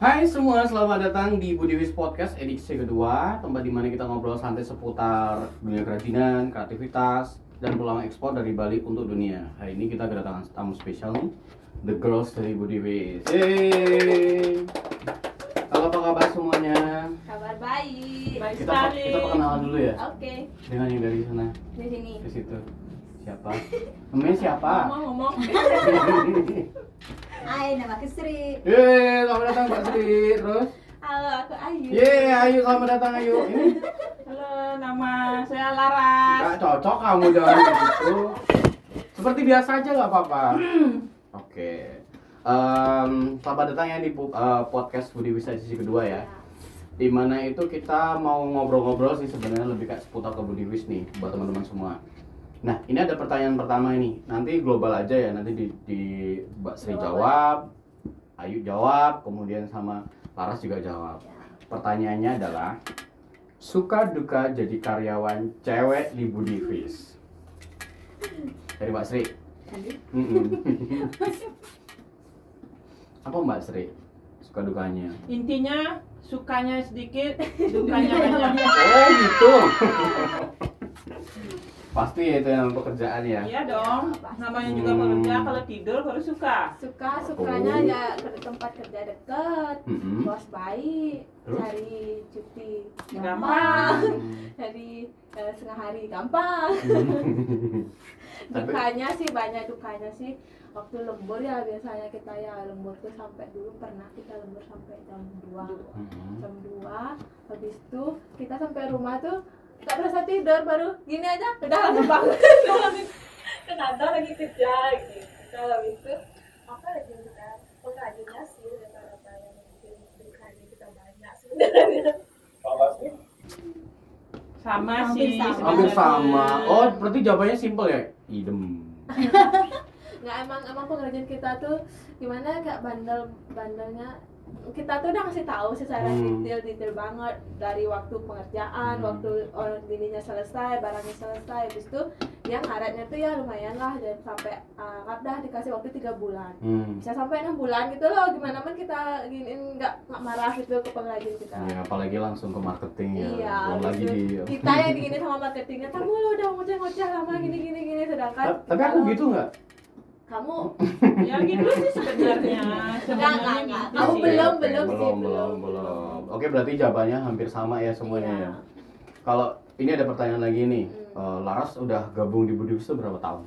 Hai semua, selamat datang di Budiwis Podcast edisi kedua, tempat di mana kita ngobrol santai seputar dunia kerajinan, kreativitas, dan peluang ekspor dari Bali untuk dunia. Hari ini kita kedatangan tamu spesial nih, The Girls dari Budiwis. Yeay! Halo, apa kabar semuanya? Kabar baik. Baik Kita sekali. perkenalan dulu ya, Oke, dengan yang dari sana, di sini. ke situ. Siapa? Namanya siapa? Ngomong. Hai, nama aku Sri. Yeay, selamat datang Mbak Sri. Terus? Halo, aku Ayu. Yeay, Ayu, selamat datang Ayu. Ini Halo, nama saya Laras. gak cocok kamu jangan begitu. Seperti biasa aja gak apa-apa. Oke. Selamat datang ya di podcast Budiwis edisi kedua ya. Dimana itu kita mau ngobrol-ngobrol sih sebenarnya lebih kayak seputar ke Budiwis nih buat teman-teman semua. Nah, ini ada pertanyaan pertama ini. Nanti global aja ya. Nanti di Mbak Sri jawab, Ayu jawab, kemudian sama Laras juga jawab. Pertanyaannya adalah suka duka jadi karyawan cewek di Budiwis. Dari Mbak Sri. Apa Mbak Sri? Suka dukanya? Intinya sukanya sedikit, dukanya banyak. Oh gitu. Pasti ya itu yang pekerjaan ya. Iya dong. Namanya juga bekerja, kalau tidur baru suka. Sukanya Oh. ya ke tempat kerja dekat, Mm-mm. bos baik, Terus? cari cuti Gampang. gampang, cari setengah hari gampang. Tapi- Dukanya sih banyak, dukanya sih waktu lembur ya biasanya kita ya lembur tuh sampai dulu pernah kita lembur sampai jam 2. Jam 2, habis itu kita sampai rumah tuh gak berasa tidur, baru gini aja udah langsung bangun. Ke kantor lagi kerja gitu. Kalau itu apa lagi kita pengrajinnya sih rata-rata yang bikin pengrajin kita banyak sebenarnya. Sama Hampir sih. sama. Hampir sebenarnya. sama. Oh, berarti jawabannya simple ya? Idem. Nggak, emang pengrajin kita tuh gimana, kayak bandelnya kita tuh udah ngasih tahu secara detail banget dari waktu pengerjaan, waktu orang bininya selesai, barangnya selesai, habis itu dia ngaretnya tuh ya lumayan lah, dan sampai dah dikasih waktu 3 bulan, bisa sampai 6 bulan gitu loh. Gimana man kita giniin nggak marah gitu ke pengrajin kita. Ya, apalagi langsung ke marketing ya. Iya, Belum lagi habis di itu kita yang digini sama marketingnya, kamu lo udah ngoceh-ngoceh lama gini, sedangkan Tapi aku kalau gitu nggak? kamu Ya gitu sih sebenarnya. Sebenarnya enggak. gitu Kamu sih. belum Oke, sih, belum. Oke, berarti jawabannya hampir sama ya semuanya Iya. ya. Kalau ini ada pertanyaan lagi nih. Laras udah gabung di Budiwis itu berapa tahun?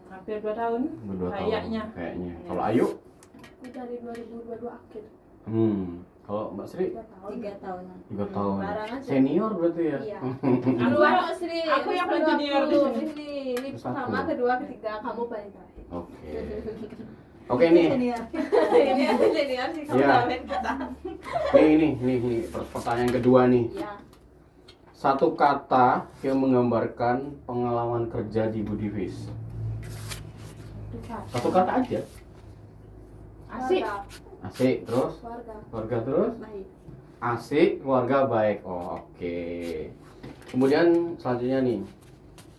Hampir 2 tahun. Udah 2 tahun. Kayaknya. Kayaknya. Iya. Kalau Ayu? Aku dari 2022 akhir. Kalau Mbak Sri? 3 tahun. 3 tahun. Barengan sih. Senior berarti ya? Iya. Aku- Duluan kok Sri. aku yang Baru paling junior di aku. sini. Ini Terus pertama, aku. kedua, ketiga, kamu paling terakhir. Oke. Oke nih. Ini aku senior sih kamu Iya. paling kita. Nih, pertanyaan kedua nih. Iya. Satu kata yang menggambarkan pengalaman kerja di Budiwis. Satu kata aja. Asik. Asik, terus Keluarga. keluarga, terus Baik. asik, keluarga baik. Oh, oke. Kemudian selanjutnya nih,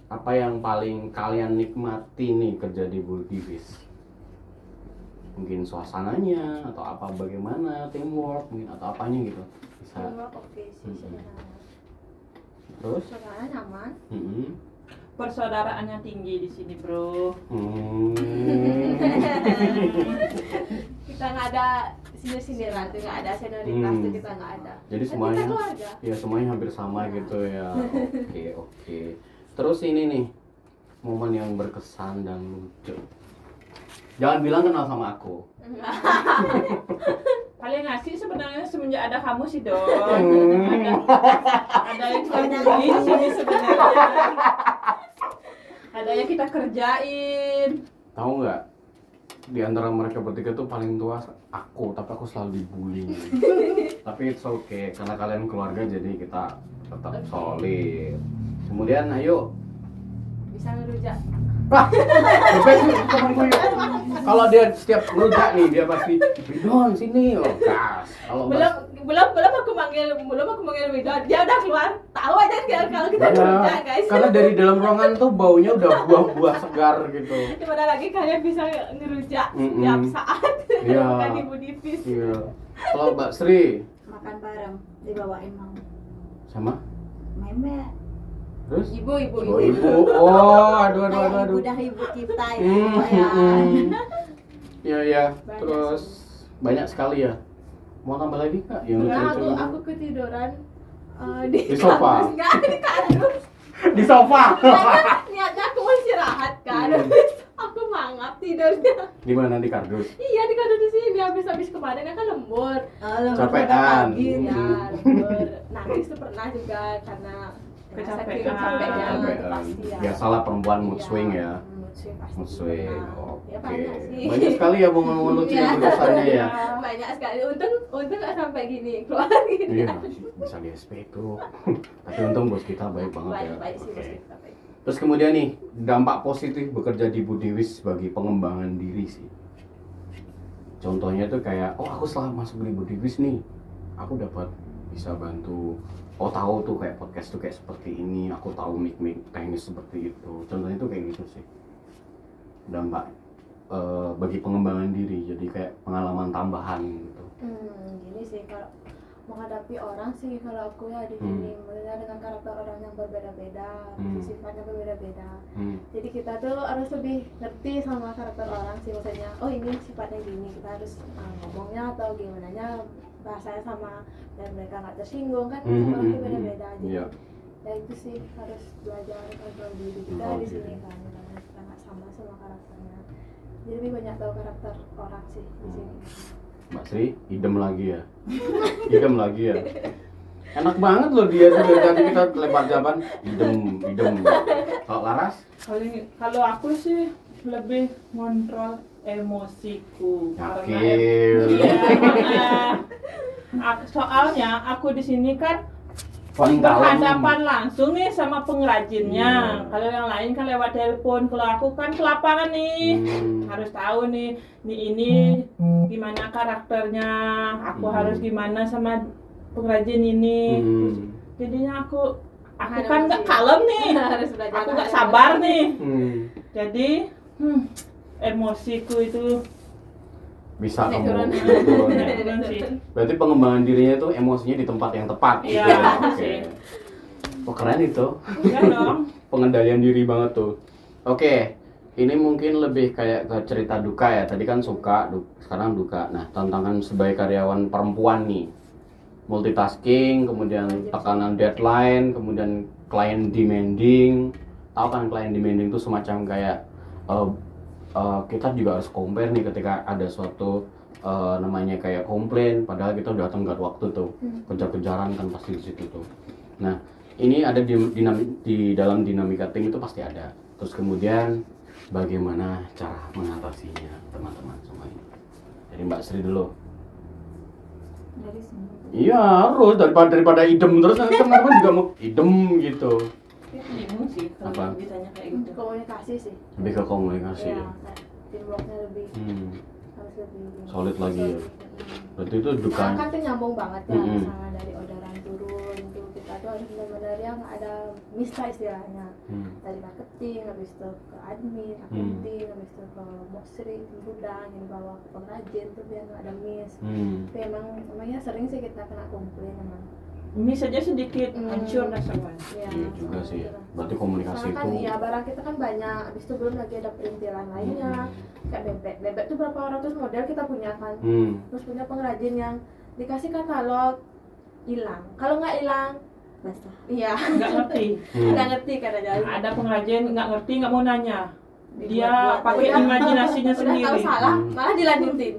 apa yang paling kalian nikmati nih kerja di Budiwis? Mungkin suasananya atau apa, bagaimana teamwork mungkin atau apanya gitu. Bisa. Teamwork oke sih sebenarnya. Terus? Suasana nyaman. Persaudaraannya tinggi di sini, Bro. Kita nggak ada sindir-sindiran tuh, nggak ada senioritas tuh, kita nggak ada. Jadi Kan semuanya, kita keluarga. ya semuanya hampir sama gitu ya. Oke. Terus ini nih, momen yang berkesan dan lucu. Jangan bilang kenal sama aku. Paling asik sebenarnya semenjak ada kamu sih, Don. Ada yang peduli di sini sebenarnya. Ada yang kita kerjain. Tahu nggak? Di antara mereka bertiga tuh paling tua aku, tapi aku selalu dibully. Tapi it's okay, karena kalian keluarga jadi kita tetap solid. Kemudian ayo. Bisa ngerujak. Wah, bebek nih, temanku yuk. Kalau dia setiap ngerujak nih, dia pasti Ridon sini, oh gas. Kalau belum aku manggil Widon, dia udah keluar, tahu aja kalau kita ngerujak guys. karena dari dalam ruangan tuh baunya udah buah-buah segar gitu. Gimana lagi kalian bisa ngerujak Mm-mm. setiap saat Iya. bukan di Budiwis. Iya. Kalau Mbak Sri Makan bareng, dibawain mau. sama Memek. terus Ibu. oh ibu, oh aduh Kayak ibu dah ibu kita itu Hmm, ya. Iya. Banyak Terus banyak sekali ya. Mau tambah lagi kak? Yang Nah, lucu-lucu? aku ketiduran Di sofa? kardus. Nggak, di kardus. Di sofa. Niatnya aku mau istirahat kan. Hmm. Habis aku mangap tidurnya. Di mana di kardus? Iya, di kardus di sini. Habis kemarin kan lembur. Capean. Iya, lembur. Nangis tuh pernah juga karena Kecapean. saking capeknya itu Capean. pasti ya. Biasalah perempuan mood Iya, swing ya. mood swing pasti Mood swing. pernah. Oke. Ya banyak sih. Banyak sekali ya momen-momen lucu yang Iya. berkesannya ya. Banyak sekali. Untung nggak sampai gini keluar gini. Iya, bisa di SP itu. Tapi untung bos kita baik banget ya. Baik sih Oke. bos kita, baik. Terus kemudian nih, dampak positif bekerja di Budiwis bagi pengembangan diri sih. Contohnya tuh kayak, oh aku setelah masuk di Budiwis nih, aku dapat bisa bantu, oh tahu tuh kayak podcast tuh kayak seperti ini, aku tahu mic teknis seperti itu. Contohnya tuh kayak gitu sih. Dampak bagi pengembangan diri, jadi kayak pengalaman tambahan gitu. Gini sih kalau menghadapi orang sih kalau aku ya di Hmm. sini maksudnya dengan karakter orang yang berbeda-beda, sifatnya berbeda-beda. Jadi kita tuh harus lebih ngerti sama karakter orang sih, maksudnya oh ini sifatnya gini, kita harus ngomongnya atau gimana nya bahasanya sama dan mereka nggak tersinggung kan, Hmm, orang tuh hmm, beda-beda. Jadi iya. ya itu sih harus belajar kontrol diri kita Oh, di gitu. sini kan, karena kita nggak sama karakternya. Jadi lebih banyak tahu karakter orang sih di sini. Mbak Sri, idem lagi ya? Idem lagi ya? Enak banget loh dia tuh dari tadi kita lebar jawaban idem. Kalau Laras? Kalau aku sih lebih ngontrol emosiku. Yakin. Soalnya aku di sini kan Paling kalem. berhadapan langsung nih sama pengrajinnya. Iya. Kalau yang lain kan lewat telepon. Kalau aku kan ke lapangan nih. Harus tahu nih ini gimana karakternya. Aku harus gimana sama pengrajin ini. Jadinya aku Ada kan nggak emosi. kalem nih. Harus belajar Aku nggak ada sabar emosi. nih. Jadi Jadi emosiku itu bisa Naik kamu turun. naik turun sih. Berarti pengembangan dirinya itu emosinya di tempat yang tepat. Iya, gitu ya? itu Oke. sih. Oh keren itu. Iya dong. Pengendalian diri banget tuh. Oke, ini mungkin lebih kayak ke cerita duka ya. Tadi kan suka, sekarang duka. Nah, tantangan sebagai karyawan perempuan nih, multitasking, kemudian tekanan deadline, kemudian klien demanding. Tahu kan klien demanding itu semacam kayak kita juga harus compare nih ketika ada suatu namanya kayak komplain, padahal kita udah tenggat waktu tuh, kejar-kejaran kan pasti di situ tuh. Nah, ini ada di dalam dinamika tim itu pasti ada. Terus kemudian bagaimana cara mengatasinya teman-teman semuanya. Jadi Mbak Sri dulu. Dari sini. Iya harus daripada idem terus nanti teman-teman juga mau idem gitu. Bingung sih kalau Apa? ditanya kayak gitu. Komunikasi sih. Lebih ke komunikasi. Ya, kayak teamworknya lebih harus lebih Solid lagi ya. Berarti itu Sekarang dukanya. kan tuh nyambung banget ya, Mm-mm. misalnya dari orderan turun tuh kita tuh harus benar-benar yang ada mista istilahnya, dari marketing habis itu ke admin, accounting, habis itu ke mosri, gudang yang dibawa ke pengrajin tuh biar nggak ada miss. Tapi emangnya sering sih kita kena komplain emang. Ini saja sedikit hancur rasanya. Ya, Iya juga sama sih. gitu lah. Berarti komunikasi Soalnya kan itu. ya barang kita kan banyak, habis itu belum lagi ada perintilan lainnya, kayak bebek tuh berapa ratus model kita punya kan. Terus punya pengrajin yang dikasih katalog hilang, kalau nggak hilang Basah. iya Nggak ngerti. nggak ngerti kan aja. Ada pengrajin nggak ngerti, nggak mau nanya. Dia Dibuat-buat. pakai Udah- imajinasinya udah tahu sendiri. salah malah dilanjutin,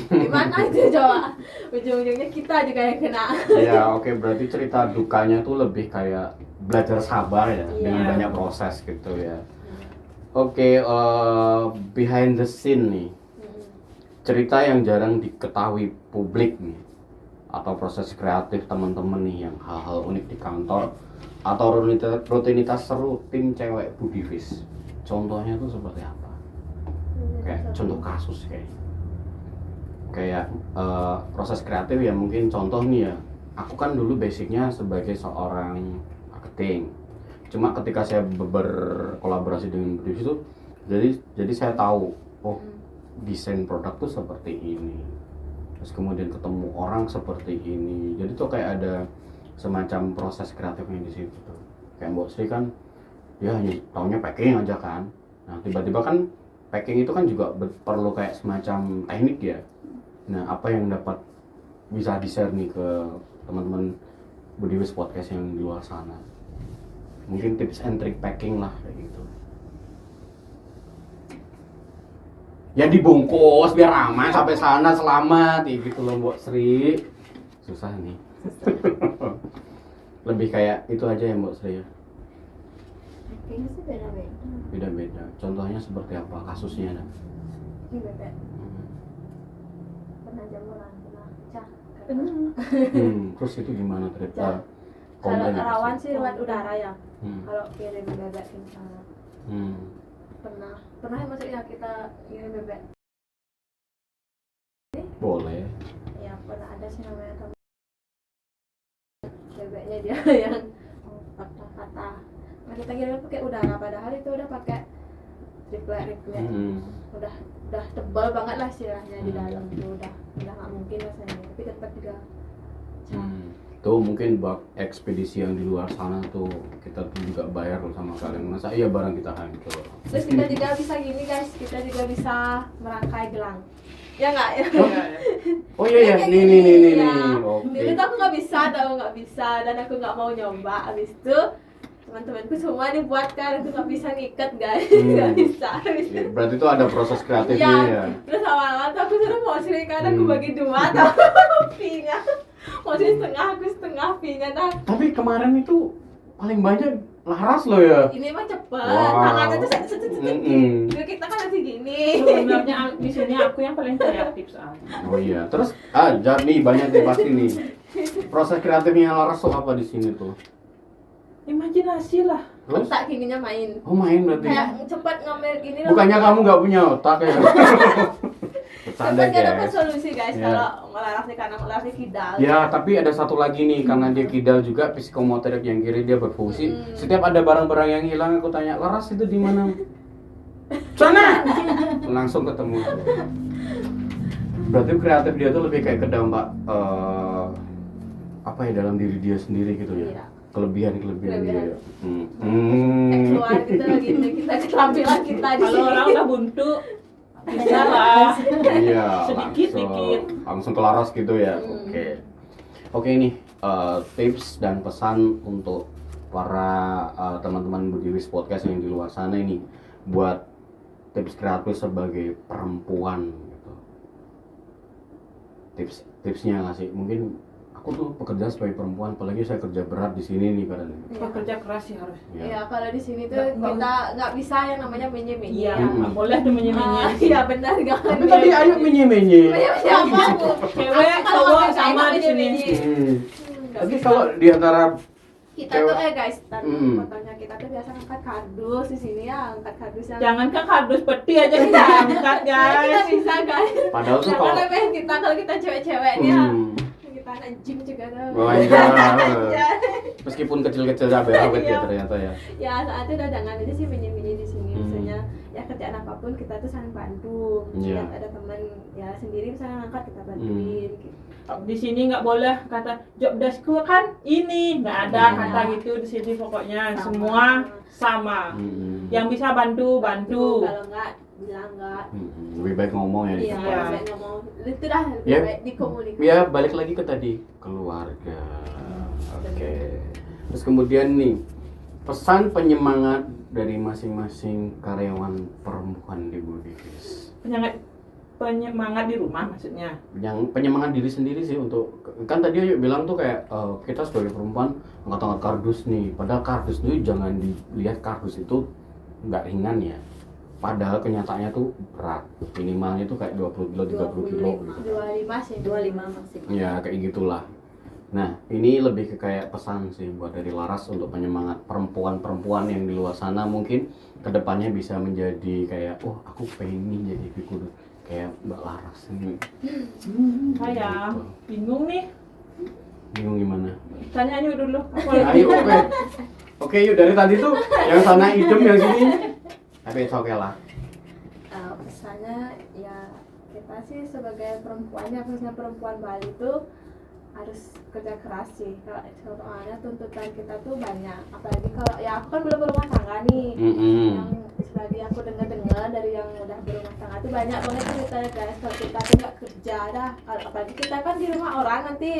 gimana itu coba, ujung-ujungnya kita juga yang kena. Ya oke, berarti cerita dukanya tuh lebih kayak belajar sabar ya, dengan Iya. banyak proses gitu ya. Oke, behind the scene nih, cerita yang jarang diketahui publik nih, atau proses kreatif teman-teman nih yang hal-hal unik di kantor atau rutinitas seru tim cewek Budiwis. Contohnya tuh seperti apa? Kayak contoh kasus kayak proses kreatif ya, mungkin contoh nih ya, aku kan dulu basicnya sebagai seorang marketing, cuma ketika saya berkolaborasi dengan Budiwis itu jadi saya tahu oh desain produk tuh seperti ini, terus kemudian ketemu orang seperti ini. Jadi tuh kayak ada semacam proses kreatifnya di situ tuh. Kayak Mbak Sri kan dia hanya taunya packing aja kan. Nah tiba-tiba kan packing itu kan juga perlu kayak semacam teknik ya. Nah apa yang dapat bisa di-share nih ke teman-teman Budiwis Podcast yang di luar sana? Mungkin tips and trick packing lah kayak gitu. Ya dibungkus biar aman sampai sana selamat ya gitu loh Mbak Sri. Susah nih. Lebih kayak itu aja ya Mbak Sri ya. Kayaknya sih beda-beda. Beda-beda. Contohnya seperti apa kasusnya ada? Ini bebek pernah jamuran, pernah pecah. Terus itu gimana Kalau komplainnya apa rawan sih? sih lewat udara ya. Hmm. Kalau kirim bebek ke sana. Pernah ya maksudnya kita kirim bebek. Boleh. Ya pernah ada sih namanya teman. Bebeknya dia yang patah-patah. Nah kita kirim pakai udara, padahal itu udah pakai triplet. Udah tebal banget lah istilahnya di dalam tuh udah nggak mungkin rasanya, tapi tetap juga. Tuh mungkin buat ekspedisi yang di luar sana tuh kita tuh juga bayar loh sama kalian, masa iya barang kita hancur. Terus kita juga bisa gini guys, kita juga bisa merangkai gelang. Ya nggak ya? Oh iya ya, Kayak nih. gini, ya. Oke. Dulu tuh aku nggak bisa dan aku nggak mau nyoba. Abis itu teman-temanku semua dibuatkan, aku nggak bisa ngikat guys, nggak bisa. Ya, berarti itu ada proses kreatifnya ya. Terus awal-awal tuh aku sudah mau sering kadang aku bagi dua tau pinya, mau setengah aku setengah pinya. Nah Tapi kemarin itu paling banyak Laras loh ya. ini mah cepet, Wow. tangannya tuh set gitu. Kita kan masih gini. Sebenarnya di sini aku yang paling kreatif soalnya. Oh iya. Terus jadi banyak deh pasti nih. Proses kreatifnya Laras tuh apa di sini tuh? Imajinasi lah. Terus? Otak gininya main. Oh main berarti. Kayak cepet ngambil gini loh. Bukannya kamu nggak punya otak ya? Bercanda Cepet dapat guys. solusi guys Ya. kalau melarasnya kanan melarasnya kidal. Ya, tapi ada satu lagi nih, karena dia kidal juga, psikomotorik yang kiri dia berfungsi. Setiap ada barang-barang yang hilang, aku tanya, Laras itu di mana? Sana! Langsung ketemu. Berarti kreatif dia tuh lebih kayak kedampak apa ya dalam diri dia sendiri gitu ya? Iya. Kelebihan dia. Ya? Keluar gitu gitu kita ketampilan kita di Kalau sini. orang udah buntu bisa lah. Iya, Sedikit-dikit. langsung ke Laras gitu ya. Oke ini tips dan pesan untuk para teman-teman Budiwis Podcast yang di luar sana ini buat tips kreatif sebagai perempuan gitu. Tipsnya nggak sih? Mungkin aku tuh pekerja sebagai perempuan, apalagi saya kerja berat di sini nih kadang. Pekerja keras sih harus. Iya, kalau di sini tuh Nggak kita nggak bisa yang namanya menye-menye. Iya, nggak boleh tuh menye-menye. Iya benar nggak. Tapi tadi Ayu menye-menye. Menye-menye apa aku? Cewek, Kalau cowok nggak sama bisa di sini. nggak Tapi bisa. kalau di antara kita tuh guys, Hmm. fotonya kita tuh biasa angkat kardus di sini ya, angkat kardus yang Jangan kan kardus peti aja kita angkat kita guys. bisa guys. padahal tuh Jangan kalau lemehin kita kalau kita cewek-cewek nih ya. Kita anak gym juga tuh. Wah, iya. Meskipun kecil-kecil awet ya ternyata ya. Ya saat itu udah jangan aja sih menye-menye di sini. Hmm. Misalnya ya kerjaan apapun kita tuh saling bantu. Iya. Lihat ada teman ya sendiri misalnya ngangkat kita bantuin. Gitu. Di sini nggak boleh kata job deskku kan ini, nggak ada kata gitu di sini pokoknya Sama. semua sama. Yang bisa bantu. Kalau enggak bilang enggak. Lebih baik ngomong ya di Iya, tempat. lebih baik ngomong. Itu dah lebih Ya. baik dikomunikasi. Ya balik lagi ke tadi keluarga. Oke. Terus kemudian nih pesan penyemangat dari masing-masing karyawan perempuan di Budiwis. Penyemangat di rumah maksudnya. Yang penyemangat diri sendiri sih untuk kan tadi Ayu bilang tuh kayak kita sebagai perempuan angkat-angkat kardus nih. Padahal kardus itu jangan dilihat kardus itu nggak ringan ya. Padahal kenyataannya tuh berat. Minimalnya tuh kayak 20 kilo, 30 kilo gitu. 25 sih. 25 maksimal. Ya kayak gitulah. Nah ini lebih ke kayak pesan sih buat dari Laras untuk penyemangat perempuan-perempuan yang di luar sana mungkin kedepannya bisa menjadi kayak aku pengen jadi kudu kayak Mbak Laras ini. Saya Gitu. bingung nih. Bingung gimana? Tanya Ayu dulu. Aku Ya, lagi ayo oke yuk dari tadi tuh yang sana idem yang sini. Tapi it's okay lah. Pesannya ya kita sih sebagai perempuannya, khususnya perempuan Bali tuh harus kerja keras sih. Kalau soalnya tuntutan kita tuh banyak, apalagi kalau ya aku kan belum berumah tangga nih. Yang selagi aku dengar dari yang udah berumah tangga tuh banyak banget ceritanya guys, kalau kita tuh nggak kerja dah, apalagi kita kan di rumah orang nanti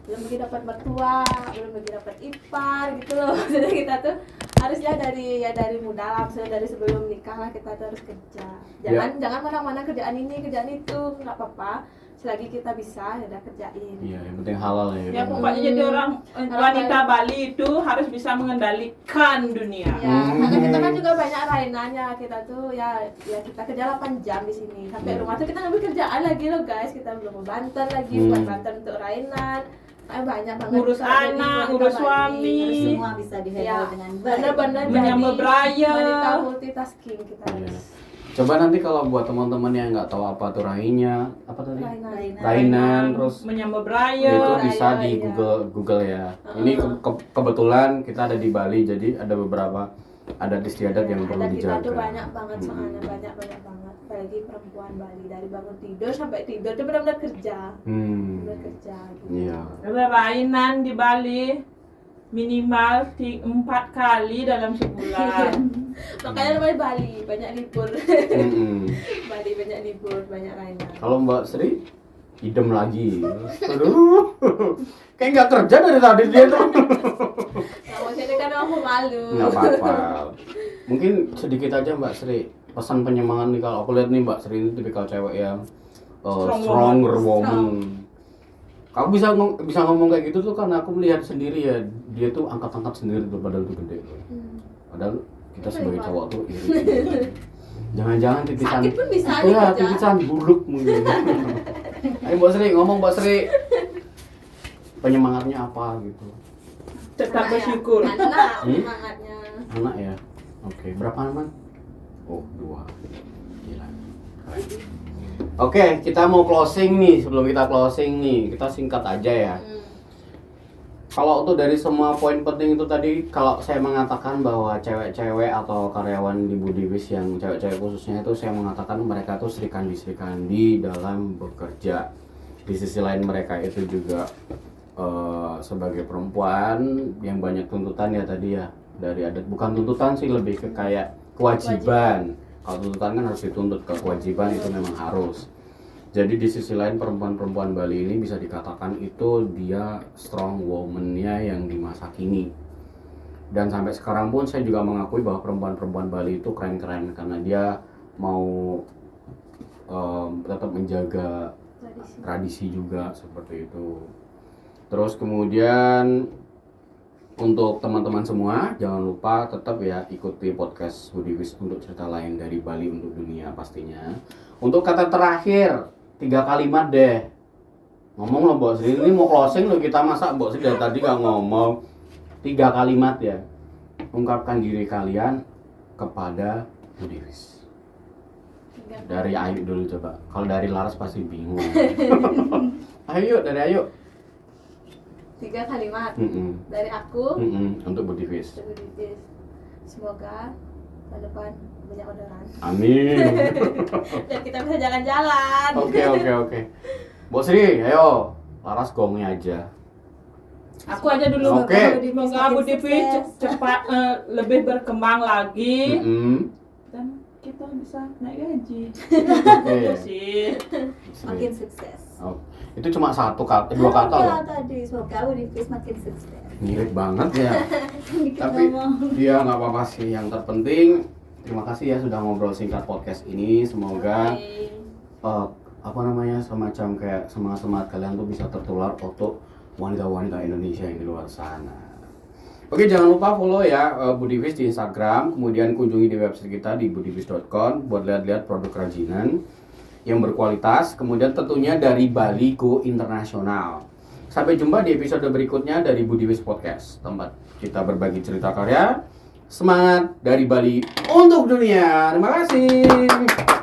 belum lagi dapat mertua, belum lagi dapat ipar gitu loh. Jadi kita tuh harusnya dari muda lah, maksudnya dari sebelum nikah lah kita tuh harus kerja. Jangan mana-mana kerjaan ini kerjaan itu, nggak apa-apa. Selagi kita bisa ya udah kerjain. Iya, yang penting halal ya. Ya pokoknya jadi orang wanita Bali itu harus bisa mengendalikan dunia. Ya, karena kita kan juga banyak rainannya, kita tuh ya kita kerja 8 jam di sini. Sampai rumah tuh kita ngambil kerjaan lagi loh guys, kita belum mau banter lagi buat banter untuk rainan. Banyak banget Ngurus anak, ngurus suami, Semua bisa dihandle dengan baik. Bener-bener menyambut beraya. wanita multitasking kita Iya. harus. Coba nanti kalau buat teman-teman yang nggak tahu apa tuh rainya, apa tadi? Rainan. Rainan, terus menyambut itu beraya. bisa Raya, di iya. Google ya. Ini kebetulan kita ada di Bali, jadi ada beberapa adat istiadat yang perlu Adat kita tuh dijaga. banyak banget soalnya, banyak banget. Apalagi perempuan Bali dari bangun tidur sampai tidur tuh benar-benar kerja. Benar kerja gitu. Iya. Rainan di Bali minimal 4 kali dalam sebulan. Makanya namanya Bali, banyak libur. Bali banyak libur, banyak rainan. Kalau Mbak Sri idem lagi. Aduh. Kayak nggak kerja dari tadi dia tuh. Nah, maksudnya kan aku malu. Nggak apa-apa. Mungkin sedikit aja Mbak Sri pesan penyemangat nih, kalau aku lihat nih Mbak Sri ini tipikal cewek yang stronger woman. Aku bisa ngomong kayak gitu tuh karena aku melihat sendiri ya, dia tuh angkat-angkat sendiri tuh, padahal tuh gede. Padahal kita sebagai cowok tuh iri. Jangan-jangan titisan. Sakit pun bisa Iya, nih, titisan buruk mungkin. Ayo Mbak Sri, ngomong Mbak Sri. Penyemangatnya apa gitu? Tetap bersyukur. Anak semangatnya. Anak ya. Oke, berapa anak? Oh, 2. Gila. Keren. Oke, kita mau closing nih. Sebelum kita closing nih, kita singkat aja ya. Kalau untuk dari semua poin penting itu tadi, kalau saya mengatakan bahwa cewek-cewek atau karyawan di Budiwis yang cewek-cewek khususnya itu, saya mengatakan mereka tuh serikandi dalam bekerja. Di sisi lain mereka itu juga sebagai perempuan yang banyak tuntutan ya tadi ya, dari adat, bukan tuntutan sih, lebih ke kayak kewajiban. Kalau tuntutan kan harus dituntut, ke kewajiban itu memang harus. Jadi di sisi lain perempuan-perempuan Bali ini bisa dikatakan itu dia strong woman-nya yang di masa kini. Dan sampai sekarang pun saya juga mengakui bahwa perempuan-perempuan Bali itu keren-keren karena dia mau tetap menjaga tradisi juga seperti itu. Terus kemudian untuk teman-teman semua, jangan lupa tetap ya ikuti podcast Budiwis untuk cerita lain dari Bali untuk dunia pastinya. Untuk kata terakhir, 3 kalimat deh. Ngomong loh Mbak Sri, ini mau closing loh kita, masa Mbak Sri dari tadi gak ngomong. 3 kalimat ya. Ungkapkan diri kalian kepada Budiwis. Dari Ayu dulu coba. Kalau dari Laras pasti bingung. Ayo, dari Ayu. 3 kalimat dari aku Untuk Budiwis. Semoga tahun depan banyak orderan. Amin. Dan kita bisa jalan-jalan. Oke. Mbak Sri, ayo. Laras gongnya aja. Aku aja dulu. Oke. Semoga Budiwis cepat lebih berkembang lagi dan kita bisa naik gaji. Oke. Sih. Makin sukses. Oh, itu cuma 2 kata loh. Tadi semoga Budiwis makin sukses. Mirip banget ya. Tapi dia nggak apa-apa sih. Yang terpenting terima kasih ya sudah ngobrol singkat podcast ini. Semoga semacam kayak semangat kalian tuh bisa tertular untuk wanita-wanita Indonesia yang di luar sana. Oke, jangan lupa follow ya Budiwis di Instagram, kemudian kunjungi di website kita di budiwis.com buat lihat-lihat produk kerajinan yang berkualitas, kemudian tentunya dari Bali Go Internasional. Sampai jumpa di episode berikutnya dari Budiwis Podcast, tempat kita berbagi cerita karya, semangat dari Bali untuk dunia. Terima kasih.